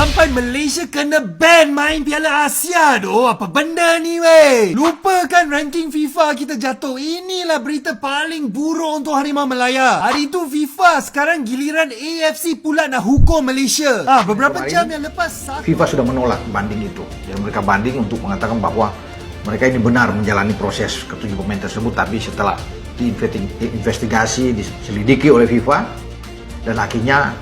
sampai Malaysia kena ban main Piala Asia doh. Apa benda ni weh? Lupakan ranking FIFA kita jatuh. Inilah berita paling buruk untuk Harimau Malaya. Hari tu FIFA, sekarang giliran AFC pula nak hukum Malaysia. Beberapa jam yang lepas FIFA sudah menolak banding itu. Jadi mereka banding untuk mengatakan bahwa mereka ini benar menjalani proses ketujuh pemain tersebut, tapi setelah diinvestigasi, diselidiki oleh FIFA, dan akhirnya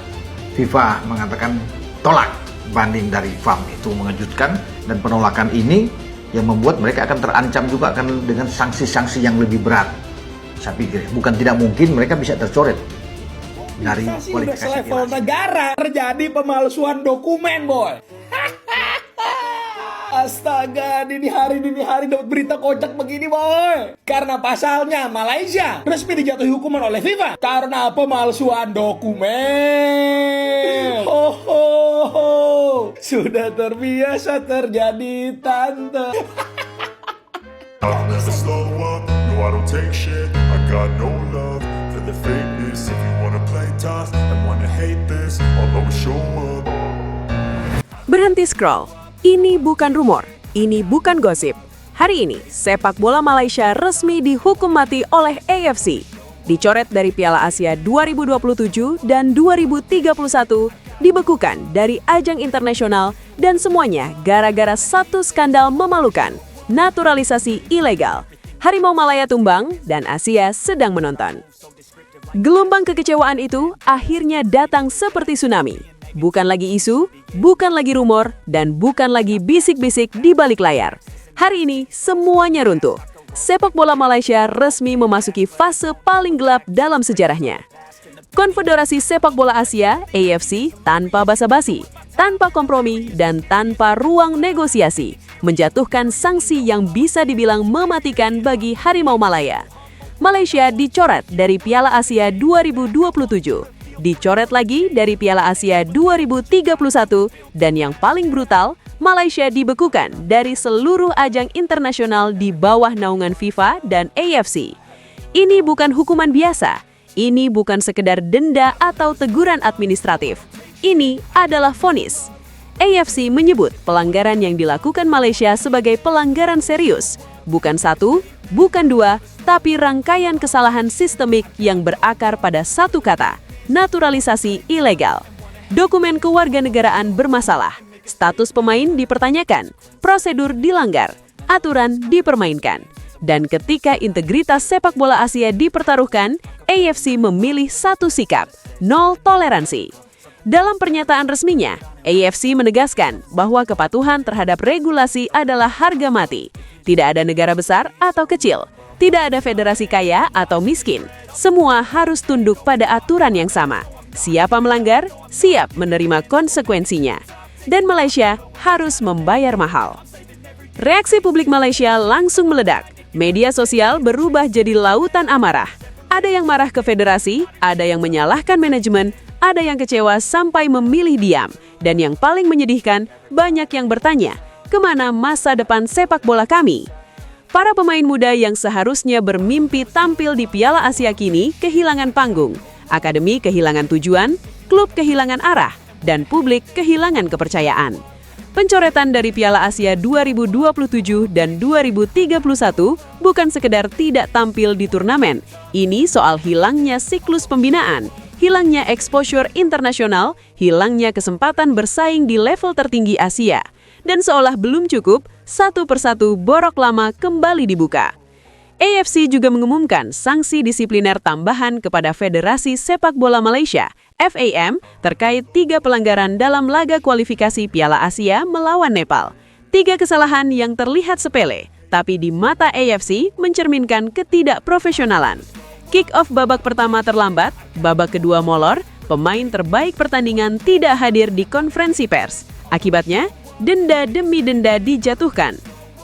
FIFA mengatakan tolak banding dari FAM. Itu mengejutkan, dan penolakan ini yang membuat mereka akan terancam juga akan dengan sanksi-sanksi yang lebih berat. Saya pikir bukan tidak mungkin mereka bisa tercoret dari kualifikasi level negara. Terjadi pemalsuan dokumen, boy. Astaga, dini hari dapat berita kocak begini, boy. Karena pasalnya Malaysia resmi dijatuhi hukuman oleh FIFA karena pemalsuan dokumen. Sudah terbiasa terjadi, tante. I'll never slow up, no I don't take shit. I got no love for the fakeness. If you wanna play tough and wanna hate this, I'll always show up. Berhenti scroll. Ini bukan rumor, ini bukan gosip. Hari ini, sepak bola Malaysia resmi dihukum mati oleh AFC. Dicoret dari Piala Asia 2027 dan 2031, dibekukan dari ajang internasional, dan semuanya gara-gara satu skandal memalukan, naturalisasi ilegal. Harimau Malaya tumbang dan Asia sedang menonton. Gelombang kekecewaan itu akhirnya datang seperti tsunami. Bukan lagi isu, bukan lagi rumor, dan bukan lagi bisik-bisik di balik layar. Hari ini semuanya runtuh. Sepak bola Malaysia resmi memasuki fase paling gelap dalam sejarahnya. Konfederasi Sepak Bola Asia, AFC, tanpa basa-basi, tanpa kompromi, dan tanpa ruang negosiasi, menjatuhkan sanksi yang bisa dibilang mematikan bagi Harimau Malaya. Malaysia dicoret dari Piala Asia 2027. Dicoret lagi dari Piala Asia 2031, dan yang paling brutal, Malaysia dibekukan dari seluruh ajang internasional di bawah naungan FIFA dan AFC. Ini bukan hukuman biasa, ini bukan sekedar denda atau teguran administratif. Ini adalah vonis. AFC menyebut pelanggaran yang dilakukan Malaysia sebagai pelanggaran serius, bukan satu, bukan dua, tapi rangkaian kesalahan sistemik yang berakar pada satu kata: naturalisasi ilegal. Dokumen kewarganegaraan bermasalah, status pemain dipertanyakan, prosedur dilanggar, aturan dipermainkan. Dan ketika integritas sepak bola Asia dipertaruhkan, AFC memilih satu sikap: nol toleransi. Dalam pernyataan resminya, AFC menegaskan bahwa kepatuhan terhadap regulasi adalah harga mati. Tidak ada negara besar atau kecil, tidak ada federasi kaya atau miskin. Semua harus tunduk pada aturan yang sama. Siapa melanggar, siap menerima konsekuensinya. Dan Malaysia harus membayar mahal. Reaksi publik Malaysia langsung meledak. Media sosial berubah jadi lautan amarah. Ada yang marah ke federasi, ada yang menyalahkan manajemen, ada yang kecewa sampai memilih diam. Dan yang paling menyedihkan, banyak yang bertanya, kemana masa depan sepak bola kami? Para pemain muda yang seharusnya bermimpi tampil di Piala Asia kini kehilangan panggung, akademi kehilangan tujuan, klub kehilangan arah, dan publik kehilangan kepercayaan. Pencoretan dari Piala Asia 2027 dan 2031 bukan sekedar tidak tampil di turnamen. Ini soal hilangnya siklus pembinaan, hilangnya exposure internasional, hilangnya kesempatan bersaing di level tertinggi Asia. Dan seolah belum cukup, satu persatu borok lama kembali dibuka. AFC juga mengumumkan sanksi disipliner tambahan kepada Federasi Sepak Bola Malaysia, FAM, terkait 3 pelanggaran dalam laga kualifikasi Piala Asia melawan Nepal. 3 kesalahan yang terlihat sepele, tapi di mata AFC mencerminkan ketidakprofesionalan. Kick-off babak pertama terlambat, babak kedua molor, pemain terbaik pertandingan tidak hadir di konferensi pers. Akibatnya, denda demi denda dijatuhkan.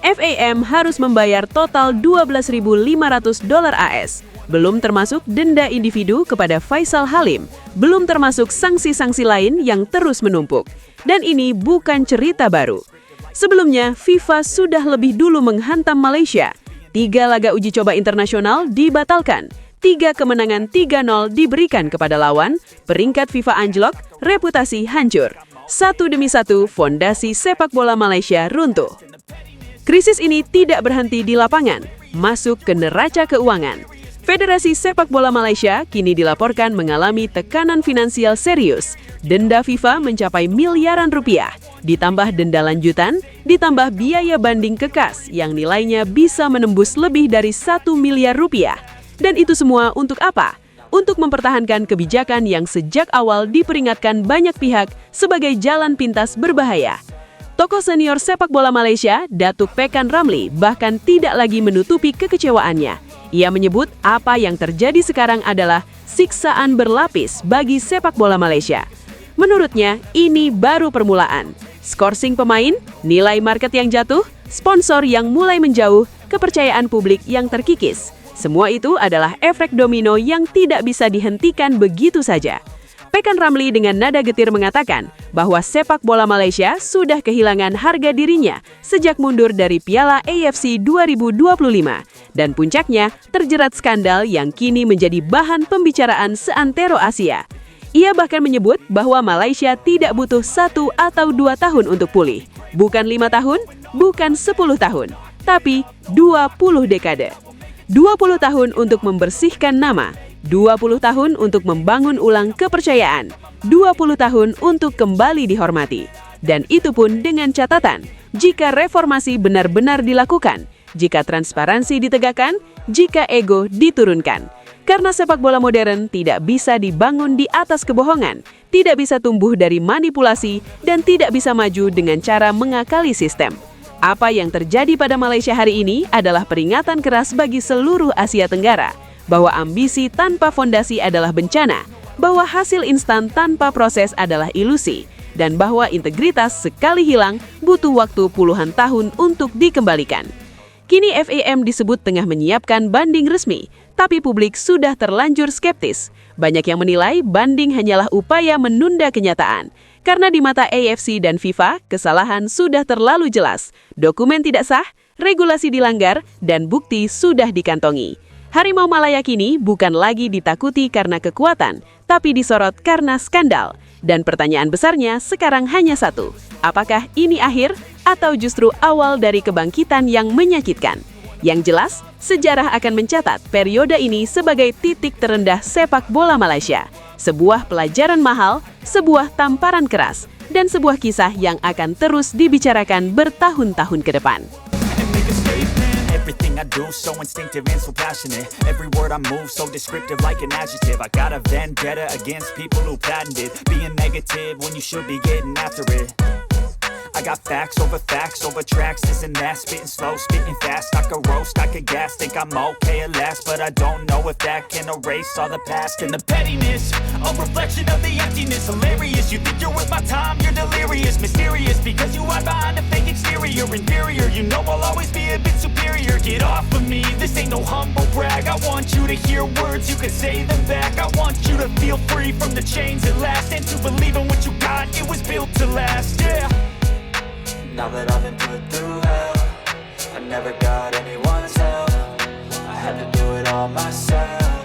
FAM harus membayar total $12.500 AS, belum termasuk denda individu kepada Faisal Halim, belum termasuk sanksi-sanksi lain yang terus menumpuk. Dan ini bukan cerita baru. Sebelumnya, FIFA sudah lebih dulu menghantam Malaysia. 3 laga uji coba internasional dibatalkan, 3 kemenangan 3-0 diberikan kepada lawan, peringkat FIFA anjlok, reputasi hancur. Satu demi satu, fondasi sepak bola Malaysia runtuh. Krisis ini tidak berhenti di lapangan, masuk ke neraca keuangan. Federasi Sepak Bola Malaysia kini dilaporkan mengalami tekanan finansial serius. Denda FIFA mencapai miliaran rupiah, ditambah denda lanjutan, ditambah biaya banding kekas yang nilainya bisa menembus lebih dari 1 miliar rupiah. Dan itu semua untuk apa? Untuk mempertahankan kebijakan yang sejak awal diperingatkan banyak pihak sebagai jalan pintas berbahaya. Tokoh senior sepak bola Malaysia, Datuk Pekan Ramlee, bahkan tidak lagi menutupi kekecewaannya. Ia menyebut apa yang terjadi sekarang adalah siksaan berlapis bagi sepak bola Malaysia. Menurutnya, ini baru permulaan. Skorsing pemain, nilai market yang jatuh, sponsor yang mulai menjauh, kepercayaan publik yang terkikis. Semua itu adalah efek domino yang tidak bisa dihentikan begitu saja. Pekan Ramlee dengan nada getir mengatakan bahwa sepak bola Malaysia sudah kehilangan harga dirinya sejak mundur dari Piala AFC 2025 dan puncaknya terjerat skandal yang kini menjadi bahan pembicaraan seantero Asia. Ia bahkan menyebut bahwa Malaysia tidak butuh 1 atau 2 tahun untuk pulih. Bukan 5 tahun, bukan 10 tahun, tapi 20 dekade. 20 tahun untuk membersihkan nama, 20 tahun untuk membangun ulang kepercayaan, 20 tahun untuk kembali dihormati. Dan itu pun dengan catatan, jika reformasi benar-benar dilakukan, jika transparansi ditegakkan, jika ego diturunkan. Karena sepak bola modern tidak bisa dibangun di atas kebohongan, tidak bisa tumbuh dari manipulasi, dan tidak bisa maju dengan cara mengakali sistem. Apa yang terjadi pada Malaysia hari ini adalah peringatan keras bagi seluruh Asia Tenggara, bahwa ambisi tanpa fondasi adalah bencana, bahwa hasil instan tanpa proses adalah ilusi, dan bahwa integritas sekali hilang butuh waktu puluhan tahun untuk dikembalikan. Kini FAM disebut tengah menyiapkan banding resmi, tapi publik sudah terlanjur skeptis. Banyak yang menilai banding hanyalah upaya menunda kenyataan. Karena di mata AFC dan FIFA, kesalahan sudah terlalu jelas, dokumen tidak sah, regulasi dilanggar, dan bukti sudah dikantongi. Harimau Malaya kini bukan lagi ditakuti karena kekuatan, tapi disorot karena skandal. Dan pertanyaan besarnya sekarang hanya satu, apakah ini akhir atau justru awal dari kebangkitan yang menyakitkan? Yang jelas, sejarah akan mencatat periode ini sebagai titik terendah sepak bola Malaysia. Sebuah pelajaran mahal, sebuah tamparan keras, dan sebuah kisah yang akan terus dibicarakan bertahun-tahun ke depan. Everything I do so instinctive and so passionate. Every word I move so descriptive like an adjective. I got a vendetta against people who patented being negative when you should be getting after it. I got facts over tracks, isn't that spitting slow, spitting fast, I could roast, I could gas, think I'm okay at last, but I don't know if that can erase all the past and the pettiness, a reflection of the emptiness, hilarious, you think you're worth my time, you're delirious, mysterious, because you hide behind a fake exterior, inferior, you know I'll always be a bit superior, get off of me, this ain't no humble brag, I want you to hear words, you can say them back, I want you to feel free from the chains at last, and to believe in what you got, it was built to last, yeah. Now that I've been put through hell, I never got anyone's help, I had to do it all myself.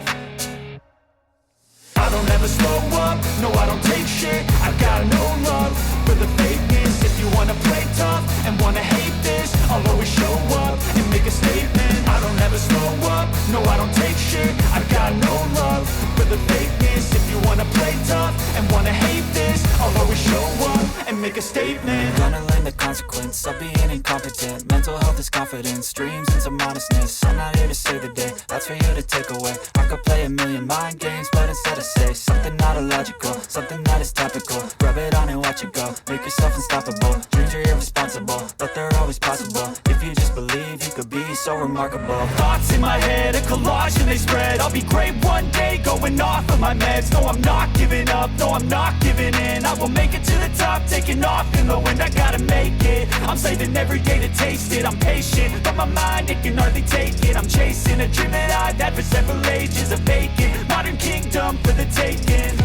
I don't ever slow up, no I don't take shit, I got no love for the fakeness. If you wanna play tough and wanna hate this, I'll always show up and make a statement. I don't ever slow up, no I don't take shit, I got no love for the fakeness. If you wanna play tough and wanna hate this, I'll always show up and make a statement. Gonna learn the consequence of being incompetent. Mental health is confidence, dreams and some honestness. I'm not here to save the day, that's for you to take away. I could play a million mind games, but instead I say something not illogical, something that is topical. Rub it on and watch it go, make yourself unstoppable. Dreams are irresponsible, but they're always possible. If you just believe, you could be so remarkable. Thoughts in my head, a collage and they spread. I'll be great one day, going off of my meds. No, I'm not giving up, no, I'm not giving in. I will make it to the top, taking off in the wind. I gotta make it, I'm saving every day to taste it. I'm patient, but my mind, it can hardly take it. I'm chasing a dream that I've had for several ages. A vacant, modern kingdom for the taking.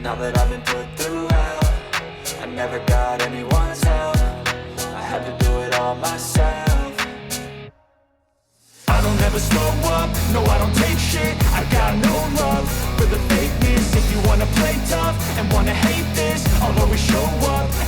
Now that I've been put through hell, I never got anyone's help, I had to do it all myself. I don't ever slow up, no I don't take shit, I got no love for the fakeness. If you wanna play tough and wanna hate this, I'll always show up